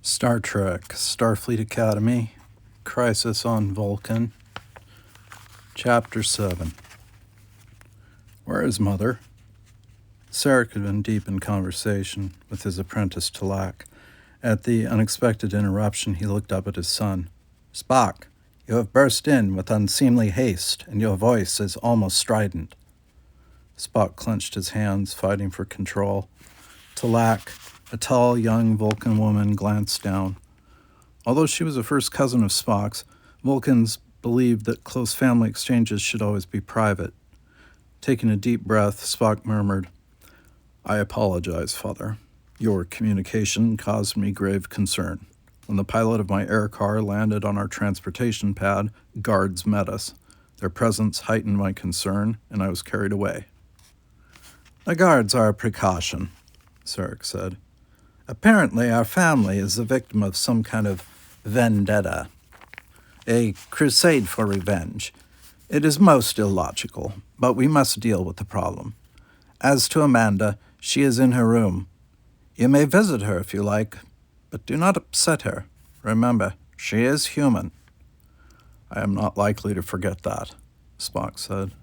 Star Trek, Starfleet Academy, Crisis on Vulcan, Chapter 7. Where is Mother? Sarek had been deep in conversation with his apprentice Talak. At the unexpected interruption, he looked up at his son. Spock, you have burst in with unseemly haste, and your voice is almost strident. Spock clenched his hands, fighting for control. Talak, a tall, young Vulcan woman, glanced down. Although she was a first cousin of Spock's, Vulcans believed that close family exchanges should always be private. Taking a deep breath, Spock murmured, I apologize, Father. Your communication caused me grave concern. When the pilot of my air car landed on our transportation pad, guards met us. Their presence heightened my concern, and I was carried away. The guards are a precaution, Sarek said. Apparently, our family is the victim of some kind of vendetta, a crusade for revenge. It is most illogical, but we must deal with the problem. As to Amanda, she is in her room. You may visit her if you like, but do not upset her. Remember, she is human. I am not likely to forget that, Spock said.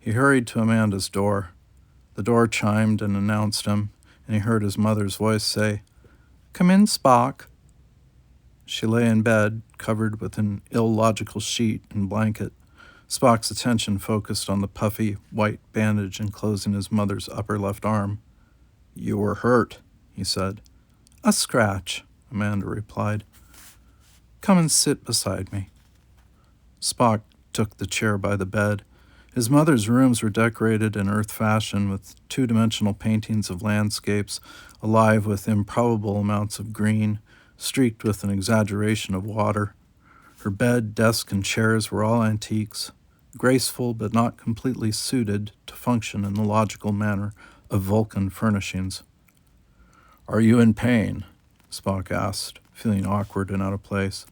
He hurried to Amanda's door. The door chimed and announced him, and he heard his mother's voice say, Come in, Spock. She lay in bed, covered with an illogical sheet and blanket. Spock's attention focused on the puffy, white bandage enclosing his mother's upper left arm. You were hurt, he said. A scratch, Amanda replied. Come and sit beside me. Spock took the chair by the bed. His mother's rooms were decorated in Earth fashion with two-dimensional paintings of landscapes, alive with improbable amounts of green, streaked with an exaggeration of water. Her bed, desk, and chairs were all antiques, graceful but not completely suited to function in the logical manner of Vulcan furnishings. Are you in pain? Spock asked, feeling awkward and out of place.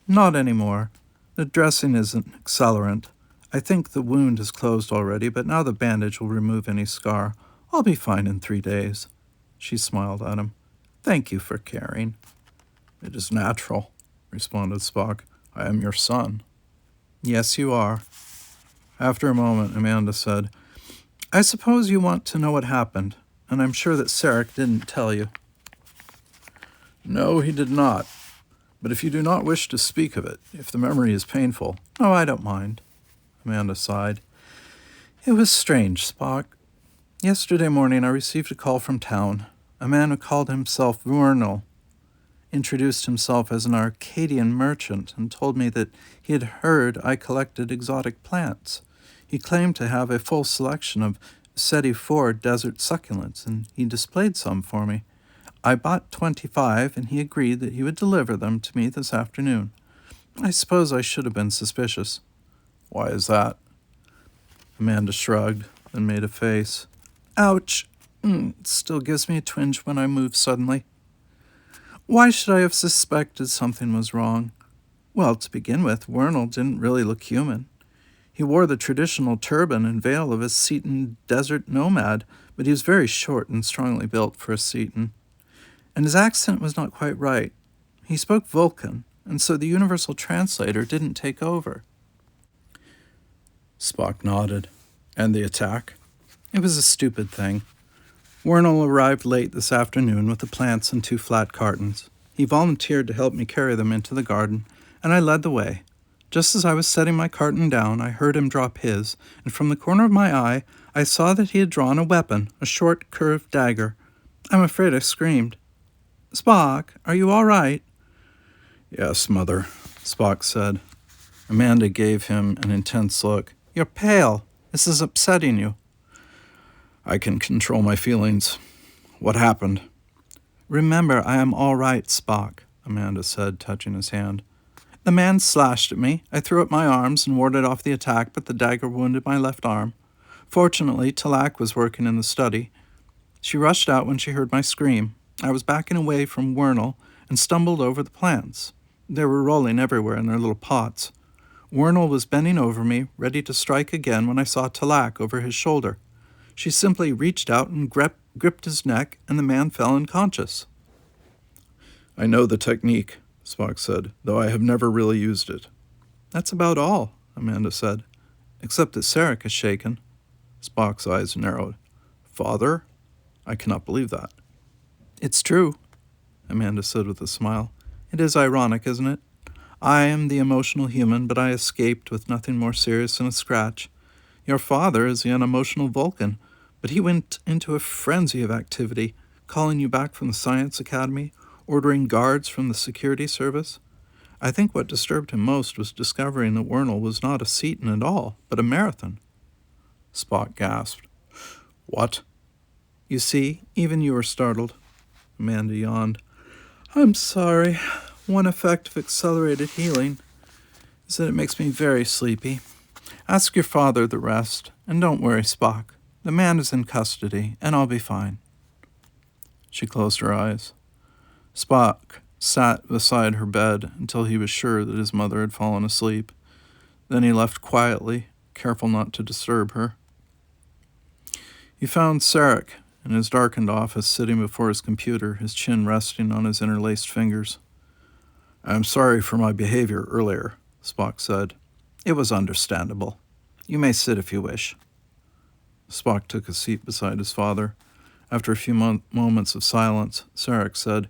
Not anymore. The dressing is an accelerant. I think the wound is closed already, but now the bandage will remove any scar. I'll be fine in 3 days. She smiled at him. Thank you for caring. It is natural, responded Spock. I am your son. Yes, you are. After a moment, Amanda said, I suppose you want to know what happened, and I'm sure that Sarek didn't tell you. No, he did not. But if you do not wish to speak of it, if the memory is painful, oh, I don't mind. Amanda sighed. It was strange, Spock. Yesterday morning I received a call from town. A man who called himself Vernal introduced himself as an Arcadian merchant and told me that he had heard I collected exotic plants. He claimed to have a full selection of SETI 4 desert succulents, and he displayed some for me. I bought 25, and he agreed that he would deliver them to me this afternoon. I suppose I should have been suspicious. Why is that? Amanda shrugged, then made a face. Ouch! It still gives me a twinge when I move suddenly. Why should I have suspected something was wrong? Well, to begin with, Vernal didn't really look human. He wore the traditional turban and veil of a Cetan desert nomad, but he was very short and strongly built for a Cetan. And his accent was not quite right. He spoke Vulcan, and so the universal translator didn't take over. Spock nodded. And the attack? It was a stupid thing. Vernal arrived late this afternoon with the plants in 2 flat cartons. He volunteered to help me carry them into the garden, and I led the way. Just as I was setting my carton down, I heard him drop his, and from the corner of my eye, I saw that he had drawn a weapon, a short, curved dagger. I'm afraid I screamed. Spock, are you all right? Yes, Mother, Spock said. Amanda gave him an intense look. You're pale. This is upsetting you. I can control my feelings. What happened? Remember, I am all right, Spock, Amanda said, touching his hand. The man slashed at me. I threw up my arms and warded off the attack, but the dagger wounded my left arm. Fortunately, Talak was working in the study. She rushed out when she heard my scream. I was backing away from Vernal and stumbled over the plants. They were rolling everywhere in their little pots. Vernal was bending over me, ready to strike again when I saw Talak over his shoulder. She simply reached out and gripped his neck, and the man fell unconscious. I know the technique, Spock said, though I have never really used it. That's about all, Amanda said, except that Sarek is shaken. Spock's eyes narrowed. Father? I cannot believe that. It's true, Amanda said with a smile. It is ironic, isn't it? I am the emotional human, but I escaped with nothing more serious than a scratch. Your father is the unemotional Vulcan, but he went into a frenzy of activity, calling you back from the Science Academy, ordering guards from the security service. I think what disturbed him most was discovering that Wernell was not a Seton at all, but a Marathon. Spock gasped. What? You see, even you were startled. Amanda yawned. I'm sorry. One effect of accelerated healing is that it makes me very sleepy. Ask your father the rest, and don't worry, Spock. The man is in custody, and I'll be fine. She closed her eyes. Spock sat beside her bed until he was sure that his mother had fallen asleep. Then he left quietly, careful not to disturb her. He found Sarek in his darkened office, sitting before his computer, his chin resting on his interlaced fingers. I'm sorry for my behavior earlier, Spock said. It was understandable. You may sit if you wish. Spock took a seat beside his father. After a few moments of silence, Sarek said,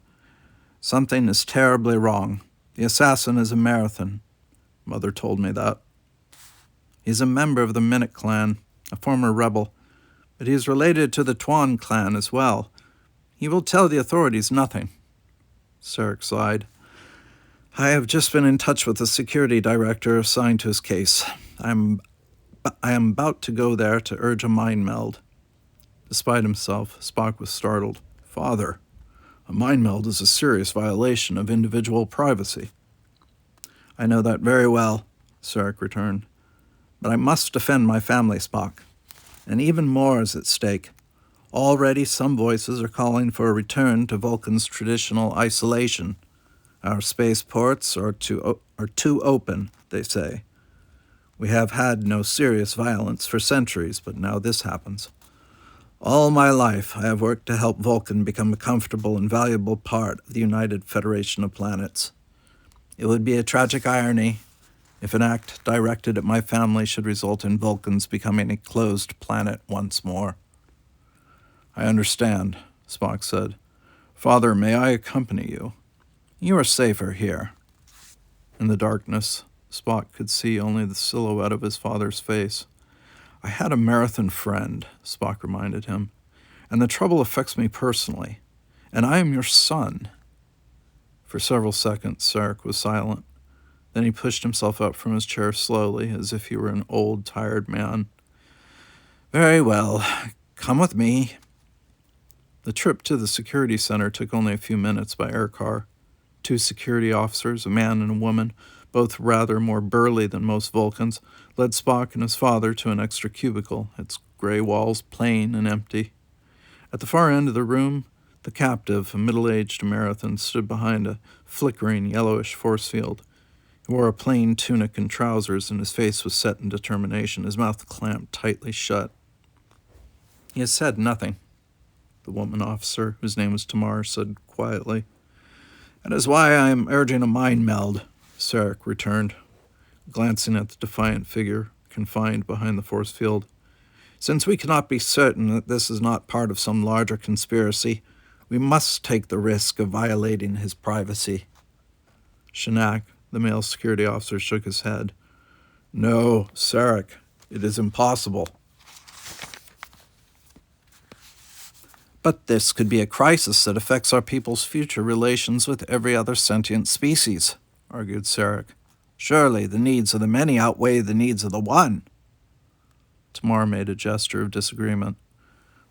Something is terribly wrong. The assassin is a Marathon. Mother told me that. He's a member of the Minute clan, a former rebel, but he is related to the Tuan clan as well. He will tell the authorities nothing. Sarek sighed. I have just been in touch with the security director assigned to his case. I am about to go there to urge a mind meld. Despite himself, Spock was startled. Father, a mind meld is a serious violation of individual privacy. I know that very well, Sarek returned. But I must defend my family, Spock. And even more is at stake. Already some voices are calling for a return to Vulcan's traditional isolation. Our spaceports are too open, they say. We have had no serious violence for centuries, but now this happens. All my life, I have worked to help Vulcan become a comfortable and valuable part of the United Federation of Planets. It would be a tragic irony if an act directed at my family should result in Vulcans becoming a closed planet once more. I understand, Spock said. Father, may I accompany you? You are safer here. In the darkness, Spock could see only the silhouette of his father's face. I had a Marathon friend, Spock reminded him, and the trouble affects me personally, and I am your son. For several seconds, Sarek was silent. Then he pushed himself up from his chair slowly, as if he were an old, tired man. Very well, come with me. The trip to the security center took only a few minutes by air car. 2 security officers, a man and a woman, both rather more burly than most Vulcans, led Spock and his father to an extra cubicle, its gray walls plain and empty. At the far end of the room, the captive, a middle-aged Marathon, stood behind a flickering yellowish force field. He wore a plain tunic and trousers, and his face was set in determination, his mouth clamped tightly shut. He has said nothing, the woman officer, whose name was Tamar, said quietly. That is why I am urging a mind meld, Sarek returned, glancing at the defiant figure confined behind the force field. Since we cannot be certain that this is not part of some larger conspiracy, we must take the risk of violating his privacy. Shinak, the male security officer, shook his head. No, Sarek, it is impossible. But this could be a crisis that affects our people's future relations with every other sentient species, argued Sarek. Surely the needs of the many outweigh the needs of the one. Tamar made a gesture of disagreement.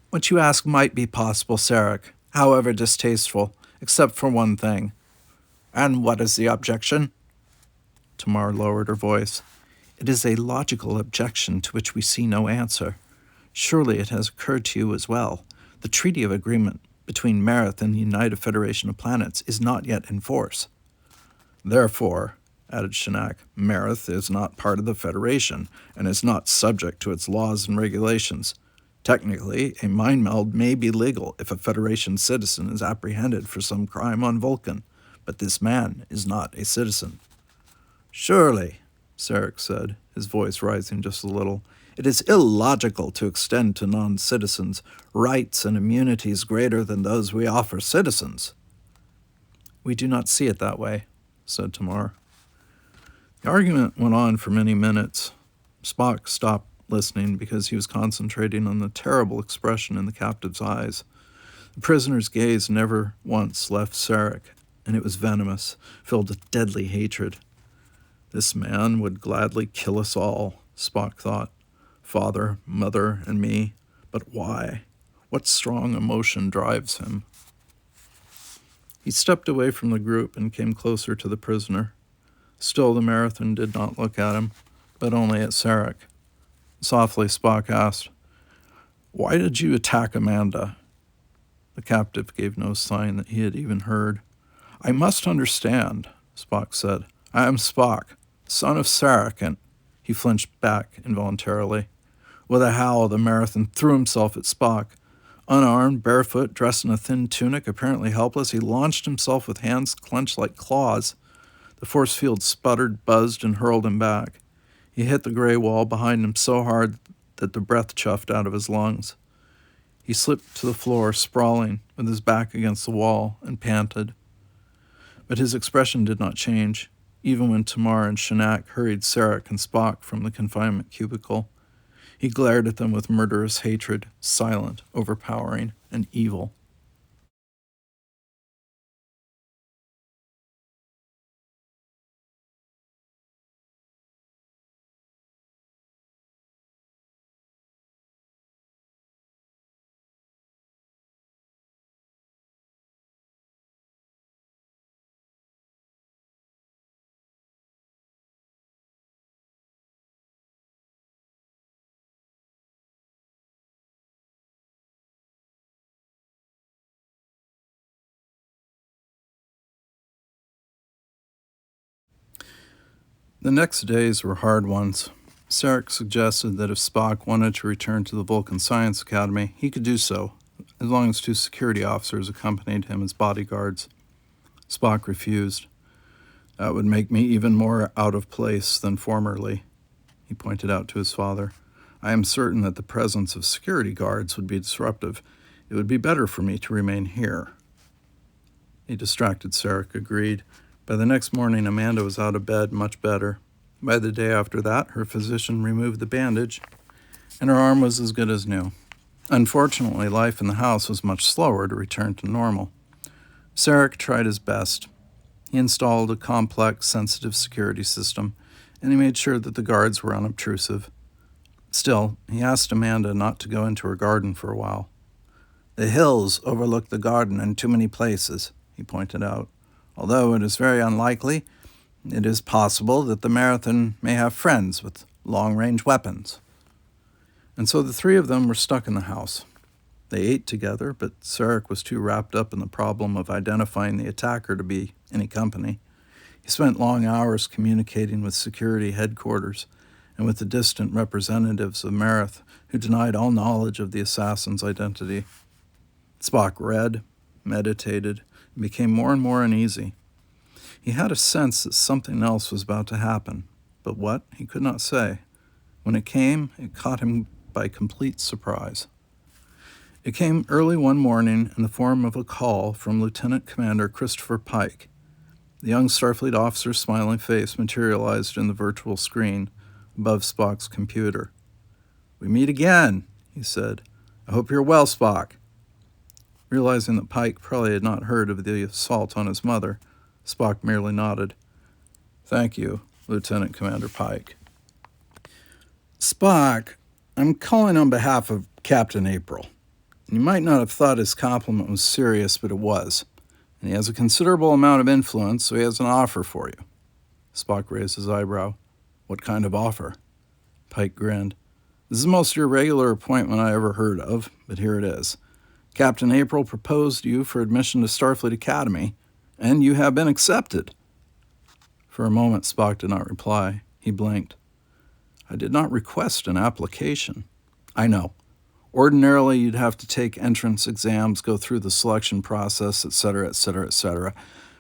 What you ask might be possible, Sarek, however distasteful, except for one thing. And what is the objection? Tamar lowered her voice. It is a logical objection to which we see no answer. Surely it has occurred to you as well. The treaty of agreement between Mareth and the United Federation of Planets is not yet in force. Therefore, added Shinak, Mareth is not part of the Federation and is not subject to its laws and regulations. Technically, a mind meld may be legal if a Federation citizen is apprehended for some crime on Vulcan, But this man is not a citizen. Surely, Sarek said, his voice rising just a little, it is illogical to extend to non-citizens rights and immunities greater than those we offer citizens. We do not see it that way, said Tamar. The argument went on for many minutes. Spock stopped listening because he was concentrating on the terrible expression in the captive's eyes. The prisoner's gaze never once left Sarek, and it was venomous, filled with deadly hatred. This man would gladly kill us all, Spock thought. Father, mother, and me. But why? What strong emotion drives him? He stepped away from the group and came closer to the prisoner. Still, the Marathon did not look at him, but only at Sarek. Softly, Spock asked, "Why did you attack Amanda?" The captive gave no sign that he had even heard. "I must understand," Spock said. "I am Spock, son of Sarek," and he flinched back involuntarily. With a howl, the Marathon threw himself at Spock. Unarmed, barefoot, dressed in a thin tunic, apparently helpless, he launched himself with hands clenched like claws. The force field sputtered, buzzed, and hurled him back. He hit the gray wall behind him so hard that the breath chuffed out of his lungs. He slipped to the floor, sprawling, with his back against the wall, and panted. But his expression did not change, even when Tamar and Shinak hurried Sarek and Spock from the confinement cubicle. He glared at them with murderous hatred, silent, overpowering, and evil. The next days were hard ones. Sarek suggested that if Spock wanted to return to the Vulcan Science Academy, he could do so, as long as 2 security officers accompanied him as bodyguards. Spock refused. "That would make me even more out of place than formerly," he pointed out to his father. "I am certain that the presence of security guards would be disruptive. It would be better for me to remain here." The distracted Sarek agreed. By the next morning, Amanda was out of bed, much better. By the day after that, her physician removed the bandage, and her arm was as good as new. Unfortunately, life in the house was much slower to return to normal. Sarek tried his best. He installed a complex, sensitive security system, and he made sure that the guards were unobtrusive. Still, he asked Amanda not to go into her garden for a while. "The hills overlook the garden in too many places," he pointed out. "Although it is very unlikely, it is possible that the Marathon may have friends with long-range weapons." And so the 3 of them were stuck in the house. They ate together, but Sarek was too wrapped up in the problem of identifying the attacker to be any company. He spent long hours communicating with security headquarters and with the distant representatives of Marith, who denied all knowledge of the assassin's identity. Spock read, meditated, and became more and more uneasy. He had a sense that something else was about to happen, but what, he could not say. When it came, it caught him by complete surprise. It came early one morning in the form of a call from Lieutenant Commander Christopher Pike. The young Starfleet officer's smiling face materialized in the virtual screen above Spock's computer. "We meet again," he said. "I hope you're well, Spock." Realizing that Pike probably had not heard of the assault on his mother, Spock merely nodded. "Thank you, Lieutenant Commander Pike." "Spock, I'm calling on behalf of Captain April. You might not have thought his compliment was serious, but it was. And he has a considerable amount of influence, so he has an offer for you." Spock raised his eyebrow. "What kind of offer?" Pike grinned. "This is the most irregular appointment I ever heard of, but here it is. Captain April proposed you for admission to Starfleet Academy, and you have been accepted." For a moment, Spock did not reply. He blinked. "I did not request an application." "I know. Ordinarily, you'd have to take entrance exams, go through the selection process, etc., etc., etc.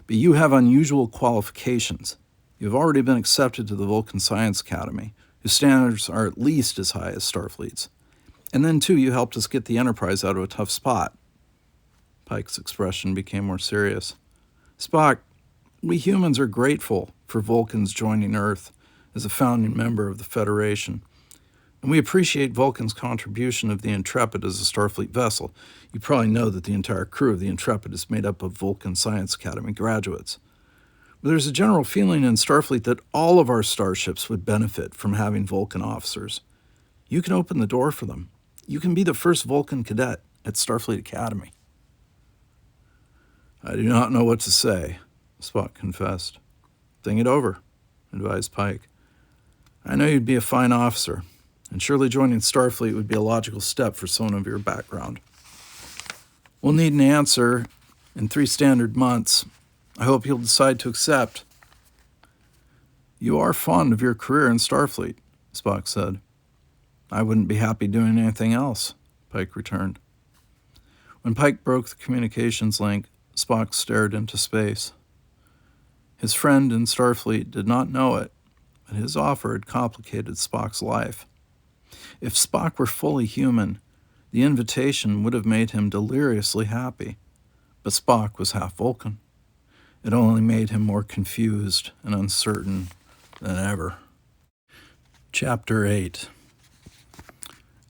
But you have unusual qualifications. You have already been accepted to the Vulcan Science Academy, whose standards are at least as high as Starfleet's. And then, too, you helped us get the Enterprise out of a tough spot. Pike's expression became more serious. Spock, we humans are grateful for Vulcans joining Earth as a founding member of the Federation. And we appreciate Vulcan's contribution of the Intrepid as a Starfleet vessel. You probably know that the entire crew of the Intrepid is made up of Vulcan Science Academy graduates. But there's a general feeling in Starfleet that all of our starships would benefit from having Vulcan officers. You can open the door for them. You can be the first Vulcan cadet at Starfleet Academy. I do not know what to say, Spock confessed. Think it over, advised Pike. I know you'd be a fine officer, and surely joining Starfleet would be a logical step for someone of your background. We'll need an answer in 3 standard months. I hope you'll decide to accept. You are fond of your career in Starfleet, Spock said. I wouldn't be happy doing anything else, Pike returned. When Pike broke the communications link, Spock stared into space. His friend in Starfleet did not know it, but his offer had complicated Spock's life. If Spock were fully human, the invitation would have made him deliriously happy. But Spock was half Vulcan. It only made him more confused and uncertain than ever. Chapter 8.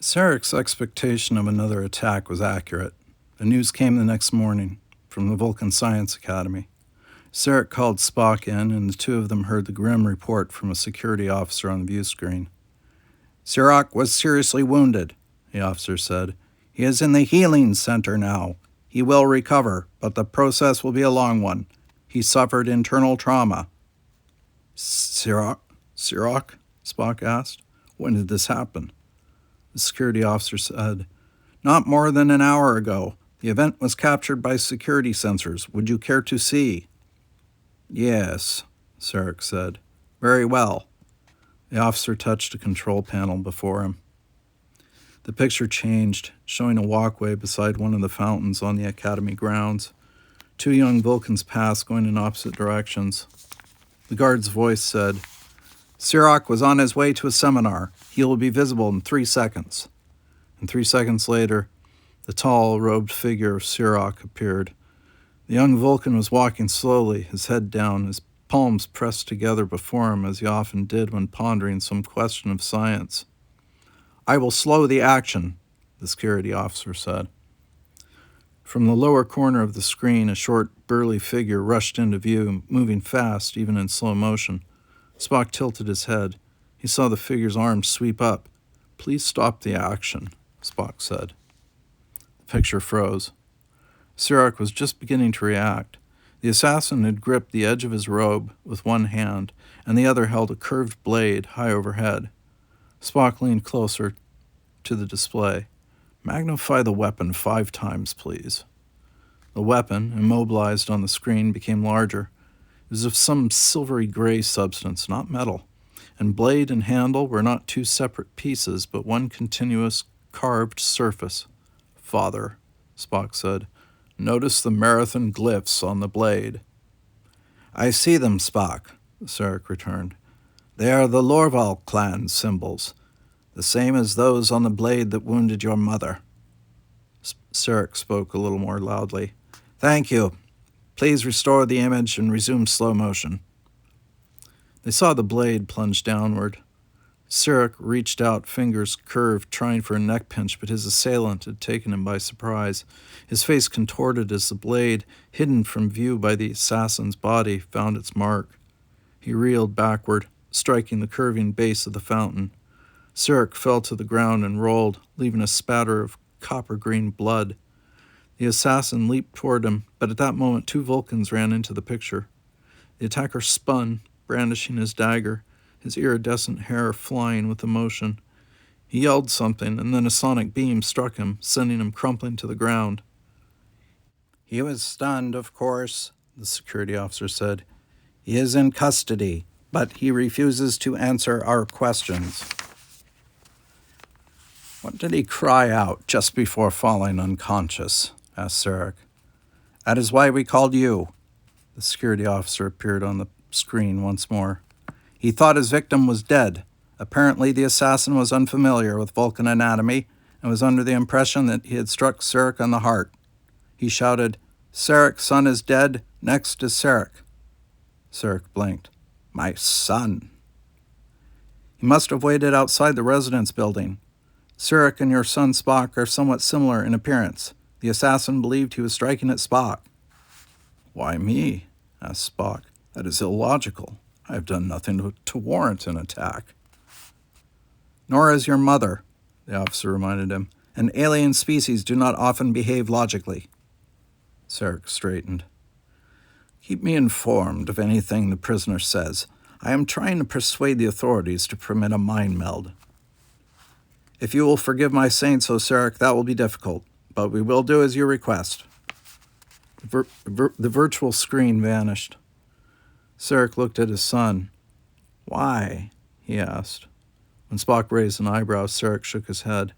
Sarek's expectation of another attack was accurate. The news came the next morning from the Vulcan Science Academy. Sarek called Spock in, and the two of them heard the grim report from a security officer on the view screen. Sarek was seriously wounded, the officer said. He is in the healing center now. He will recover, but the process will be a long one. He suffered internal trauma. Sarek? Spock asked. When did this happen? The security officer said, Not more than an hour ago. The event was captured by security sensors. Would you care to see? Yes, Sarek said. Very well. The officer touched a control panel before him. The picture changed, showing a walkway beside one of the fountains on the Academy grounds. 2 young Vulcans passed, going in opposite directions. The guard's voice said, Sarek was on his way to a seminar. He will be visible in 3 seconds. And 3 seconds later, the tall, robed figure of Sarek appeared. The young Vulcan was walking slowly, his head down, his palms pressed together before him as he often did when pondering some question of science. I will slow the action, the security officer said. From the lower corner of the screen, a short, burly figure rushed into view, moving fast, even in slow motion. Spock tilted his head. He saw the figure's arms sweep up. Please stop the action, Spock said. The picture froze. Sarek was just beginning to react. The assassin had gripped the edge of his robe with one hand, and the other held a curved blade high overhead. Spock leaned closer to the display. Magnify the weapon 5 times, please. The weapon, immobilized on the screen, became larger. It was of some silvery gray substance, not metal, and blade and handle were not 2 separate pieces, but one continuous carved surface. Father, Spock said, notice the marathon glyphs on the blade. I see them, Spock, Sarek returned. They are the Lorval clan symbols, the same as those on the blade that wounded your mother. Sarek spoke a little more loudly. Thank you. Please restore the image and resume slow motion. They saw the blade plunge downward. Sarek reached out, fingers curved, trying for a neck pinch, but his assailant had taken him by surprise. His face contorted as the blade, hidden from view by the assassin's body, found its mark. He reeled backward, striking the curving base of the fountain. Sarek fell to the ground and rolled, leaving a spatter of copper-green blood. The assassin leaped toward him, but at that moment 2 Vulcans ran into the picture. The attacker spun, brandishing his dagger, his iridescent hair flying with emotion. He yelled something, and then a sonic beam struck him, sending him crumpling to the ground. He was stunned, of course, the security officer said. He is in custody, but he refuses to answer our questions. What did he cry out just before falling unconscious? Asked Sarek. That is why we called you. The security officer appeared on the screen once more. He thought his victim was dead. Apparently, the assassin was unfamiliar with Vulcan anatomy and was under the impression that he had struck Sarek on the heart. He shouted, "Sarek's son is dead. Next is Sarek." Sarek blinked. "My son." "He must have waited outside the residence building. Sarek and your son Spock are somewhat similar in appearance. The assassin believed he was striking at Spock." "Why me?" asked Spock. "That is illogical. I have done nothing to warrant an attack." "Nor has your mother," the officer reminded him. "And alien species do not often behave logically." Sarek straightened. "Keep me informed of anything the prisoner says. I am trying to persuade the authorities to permit a mind meld." "If you will forgive my saying so, Sarek, that will be difficult, but we will do as you request." The virtual screen vanished. Sarek looked at his son. "Why?" he asked. When Spock raised an eyebrow, Sarek shook his head.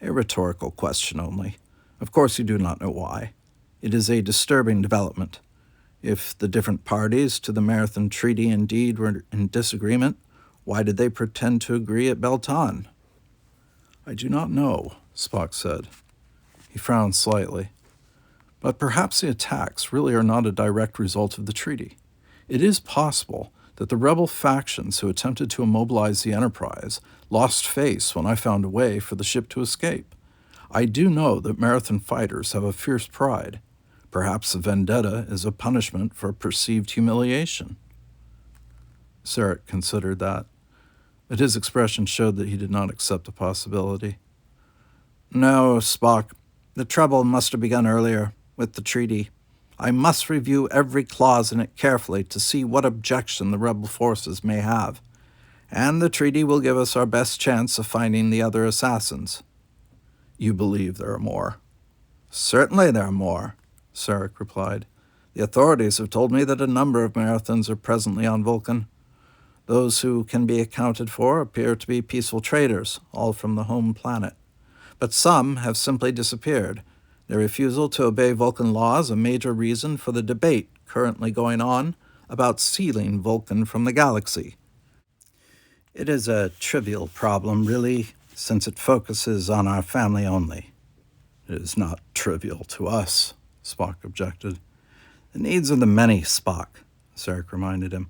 "A rhetorical question only. Of course you do not know why. It is a disturbing development. If the different parties to the Marathon Treaty indeed were in disagreement, why did they pretend to agree at Beltan?" "I do not know," Spock said. He frowned slightly. "But perhaps the attacks really are not a direct result of the treaty. It is possible that the rebel factions who attempted to immobilize the Enterprise lost face when I found a way for the ship to escape. I do know that Marathon fighters have a fierce pride. Perhaps the vendetta is a punishment for perceived humiliation." Sarek considered that, but his expression showed that he did not accept the possibility. "No, Spock. The trouble must have begun earlier, with the treaty. I must review every clause in it carefully to see what objection the rebel forces may have, and the treaty will give us our best chance of finding the other assassins." "You believe there are more?" "Certainly there are more," Sarek replied. "The authorities have told me that a number of Marathons are presently on Vulcan. Those who can be accounted for appear to be peaceful traders, all from the home planet. But some have simply disappeared. Their refusal to obey Vulcan law is a major reason for the debate currently going on about sealing Vulcan from the galaxy. It is a trivial problem, really, since it focuses on our family only." "It is not trivial to us," Spock objected. "The needs of the many, Spock," Sarek reminded him.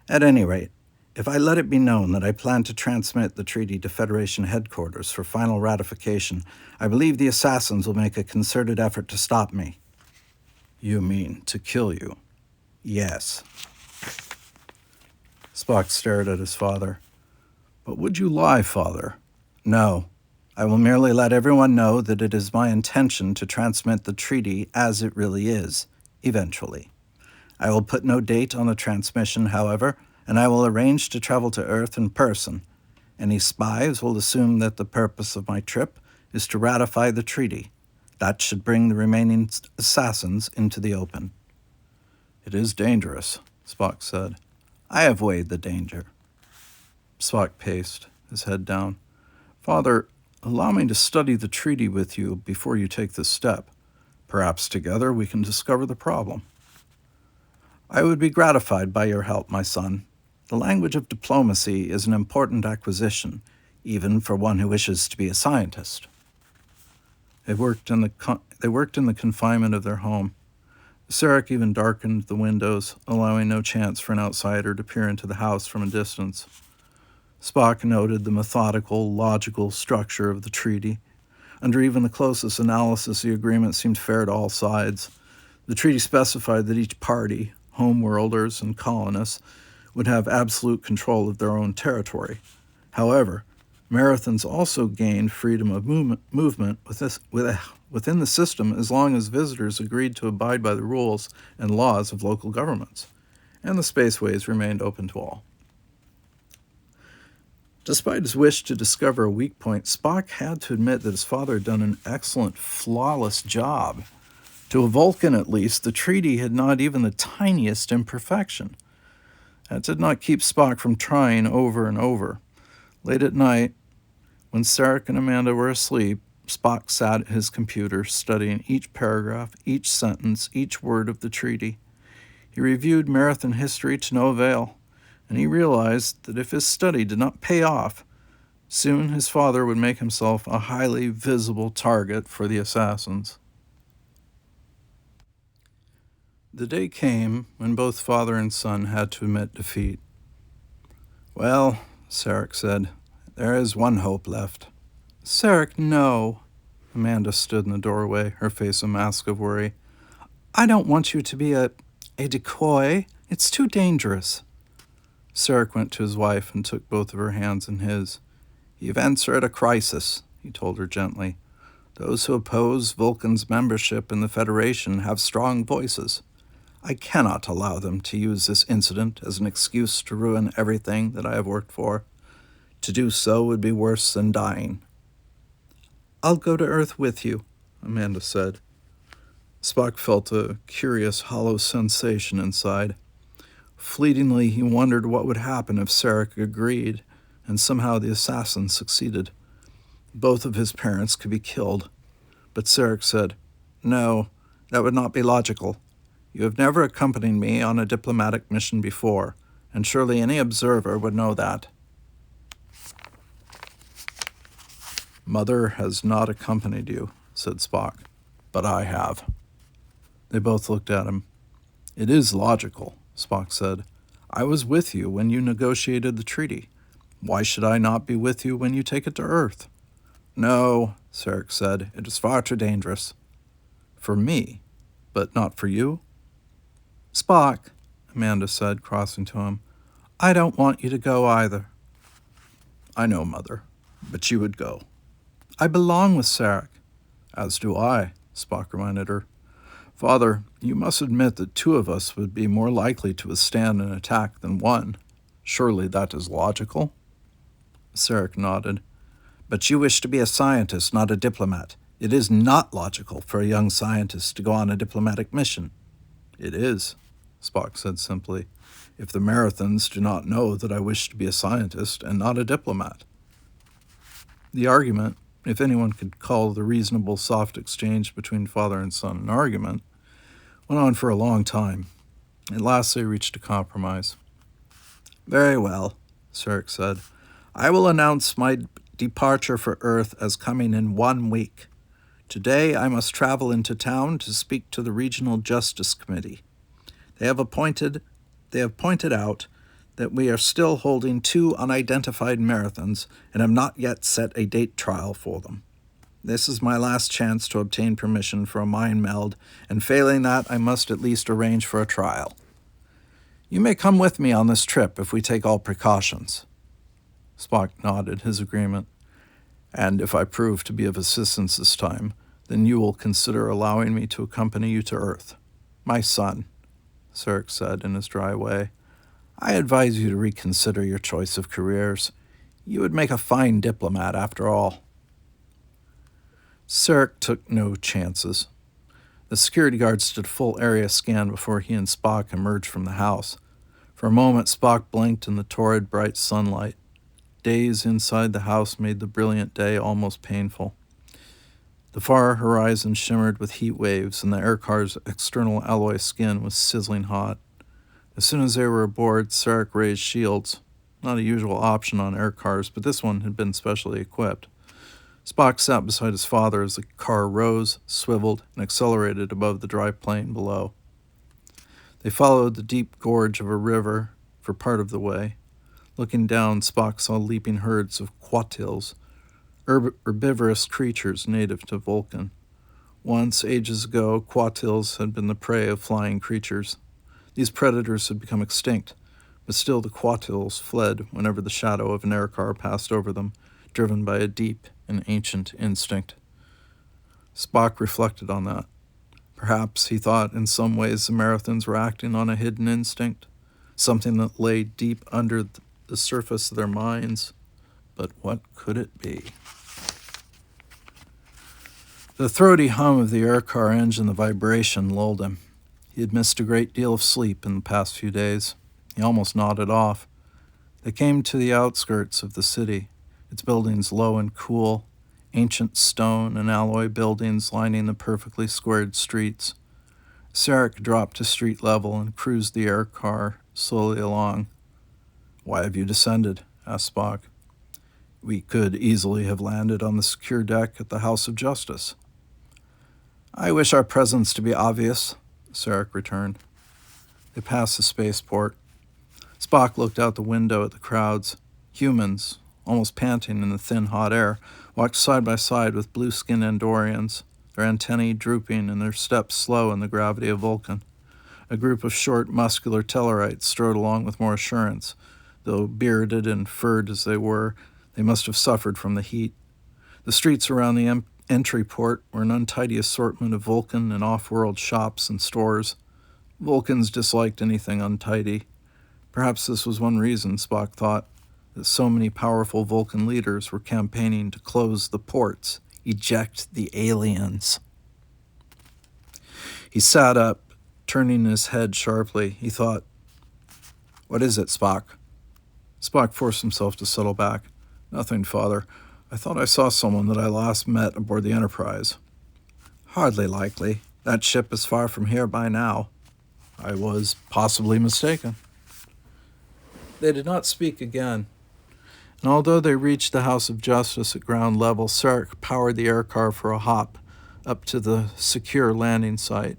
"At any rate, if I let it be known that I plan to transmit the treaty to Federation headquarters for final ratification, I believe the assassins will make a concerted effort to stop me." "You mean to kill you?" "Yes." Spock stared at his father. "But would you lie, Father?" "No. I will merely let everyone know that it is my intention to transmit the treaty as it really is, eventually. I will put no date on the transmission, however, and I will arrange to travel to Earth in person. Any spies will assume that the purpose of my trip is to ratify the treaty. That should bring the remaining assassins into the open." "It is dangerous," Spock said. "I have weighed the danger." Spock paced, his head down. "Father, allow me to study the treaty with you before you take this step. Perhaps together we can discover the problem." "I would be gratified by your help, my son. The language of diplomacy is an important acquisition, even for one who wishes to be a scientist." They worked in the confinement of their home. Sarek even darkened the windows, allowing no chance for an outsider to peer into the house from a distance. Spock noted the methodical, logical structure of the treaty. Under even the closest analysis, the agreement seemed fair to all sides. The treaty specified that each party, homeworlders and colonists, would have absolute control of their own territory. However, Marathons also gained freedom of movement within the system as long as visitors agreed to abide by the rules and laws of local governments, and the spaceways remained open to all. Despite his wish to discover a weak point, Spock had to admit that his father had done an excellent, flawless job. To a Vulcan, at least, the treaty had not even the tiniest imperfection. That did not keep Spock from trying over and over. Late at night, when Sarek and Amanda were asleep, Spock sat at his computer, studying each paragraph, each sentence, each word of the treaty. He reviewed Marathon history to no avail, and he realized that if his study did not pay off, soon his father would make himself a highly visible target for the assassins. The day came when both father and son had to admit defeat. "Well," Sarek said, "there is one hope left." "Sarek, no." Amanda stood in the doorway, her face a mask of worry. "I don't want you to be a decoy. It's too dangerous." Sarek went to his wife and took both of her hands in his. "Events are at a crisis," he told her gently. "Those who oppose Vulcan's membership in the Federation have strong voices. I cannot allow them to use this incident as an excuse to ruin everything that I have worked for. To do so would be worse than dying." "I'll go to Earth with you," Amanda said. Spock felt a curious, hollow sensation inside. Fleetingly, he wondered what would happen if Sarek agreed, and somehow the assassin succeeded. Both of his parents could be killed. But Sarek said, "No, that would not be logical. You have never accompanied me on a diplomatic mission before, and surely any observer would know that." "Mother has not accompanied you," said Spock, "but I have." They both looked at him. "It is logical," Spock said. "I was with you when you negotiated the treaty. Why should I not be with you when you take it to Earth?" "No," Sarek said. "It is far too dangerous." "For me, but not for you?" "Spock," Amanda said, crossing to him, "I don't want you to go either." "I know, Mother, but you would go." "I belong with Sarek." "As do I," Spock reminded her. "Father, you must admit that two of us would be more likely to withstand an attack than one. Surely that is logical?" Sarek nodded. "But you wish to be a scientist, not a diplomat. It is not logical for a young scientist to go on a diplomatic mission." "It is," Spock said simply, "if the Marathons do not know that I wish to be a scientist and not a diplomat." The argument, if anyone could call the reasonable soft exchange between father and son an argument, went on for a long time. At last they reached a compromise. "Very well," Sarek said. "I will announce my departure for Earth as coming in 1 week. Today I must travel into town to speak to the Regional Justice Committee. They have pointed out that we are still holding 2 unidentified Marathons and have not yet set a date trial for them. This is my last chance to obtain permission for a mind meld, and failing that, I must at least arrange for a trial. You may come with me on this trip if we take all precautions." Spock nodded his agreement. "And if I prove to be of assistance this time, then you will consider allowing me to accompany you to Earth." "My son," Sarek said in his dry way, "I advise you to reconsider your choice of careers. You would make a fine diplomat after all." Sarek took no chances. The security guards did a full area scan before he and Spock emerged from the house. For a moment, Spock blinked in the torrid, bright sunlight. Days inside the house made the brilliant day almost painful. The far horizon shimmered with heat waves, and the aircar's external alloy skin was sizzling hot. As soon as they were aboard, Sarek raised shields. Not a usual option on aircars, but this one had been specially equipped. Spock sat beside his father as the car rose, swiveled, and accelerated above the dry plain below. They followed the deep gorge of a river for part of the way. Looking down, Spock saw leaping herds of quattils, herbivorous creatures native to Vulcan. Once, ages ago, quattils had been the prey of flying creatures. These predators had become extinct, but still the quattils fled whenever the shadow of an aircar passed over them, driven by a deep and ancient instinct. Spock reflected on that. Perhaps, he thought, in some ways the Marathons were acting on a hidden instinct, something that lay deep under the surface of their minds. But what could it be? The throaty hum of the aircar engine, the vibration, lulled him. He had missed a great deal of sleep in the past few days. He almost nodded off. They came to the outskirts of the city, its buildings low and cool, ancient stone and alloy buildings lining the perfectly squared streets. Sarek dropped to street level and cruised the air car slowly along. "Why have you descended?" asked Spock. "We could easily have landed on the secure deck at the House of Justice." "I wish our presence to be obvious," Sarek returned. They passed the spaceport. Spock looked out the window at the crowds. Humans, almost panting in the thin, hot air, walked side by side with blue-skinned Andorians, their antennae drooping and their steps slow in the gravity of Vulcan. A group of short, muscular Tellarites strode along with more assurance. Though bearded and furred as they were, they must have suffered from the heat. The streets around the entry port were an untidy assortment of Vulcan and off-world shops and stores. Vulcans disliked anything untidy. Perhaps this was one reason, Spock thought, that so many powerful Vulcan leaders were campaigning to close the ports, eject the aliens. He sat up, turning his head sharply. He thought, "What is it, Spock?" Spock forced himself to settle back. "Nothing, Father. I thought I saw someone that I last met aboard the Enterprise." "Hardly likely. That ship is far from here by now." "I was possibly mistaken." They did not speak again, and although they reached the House of Justice at ground level, Sarek powered the aircar for a hop up to the secure landing site.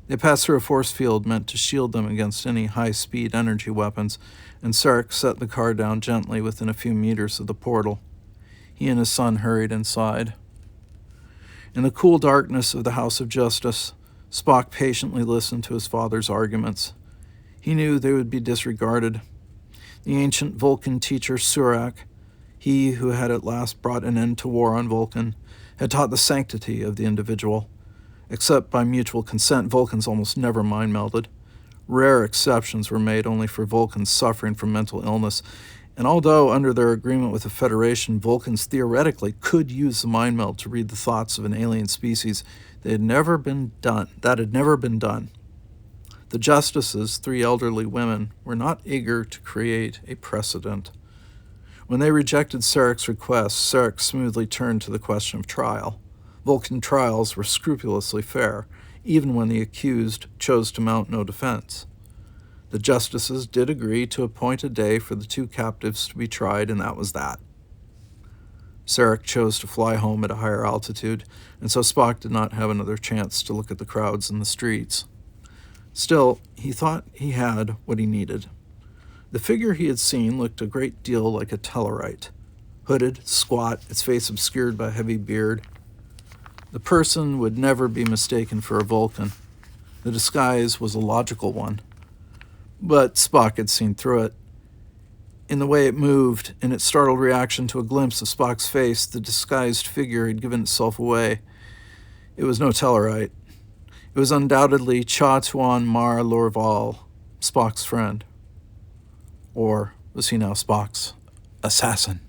They passed through a force field meant to shield them against any high-speed energy weapons, and Sarek set the car down gently within a few meters of the portal. He and his son hurried inside. In the cool darkness of the House of Justice, Spock patiently listened to his father's arguments. He knew they would be disregarded. The ancient Vulcan teacher Surak, he who had at last brought an end to war on Vulcan, had taught the sanctity of the individual. Except by mutual consent, Vulcans almost never mind-melded. Rare exceptions were made only for Vulcans suffering from mental illness, and although under their agreement with the Federation, Vulcans theoretically could use the mind meld to read the thoughts of an alien species, that had never been done. The justices, 3 elderly women, were not eager to create a precedent. When they rejected Sarek's request, Sarek smoothly turned to the question of trial. Vulcan trials were scrupulously fair, even when the accused chose to mount no defense. The justices did agree to appoint a day for the 2 captives to be tried, and that was that. Sarek chose to fly home at a higher altitude, and so Spock did not have another chance to look at the crowds in the streets. Still, he thought he had what he needed. The figure he had seen looked a great deal like a Tellarite. Hooded, squat, its face obscured by a heavy beard. The person would never be mistaken for a Vulcan. The disguise was a logical one. But Spock had seen through it. In the way it moved, in its startled reaction to a glimpse of Spock's face, the disguised figure had given itself away. It was no Tellarite. It was undoubtedly Cha Tuan Mar Lorval, Spock's friend. Or was he now Spock's assassin?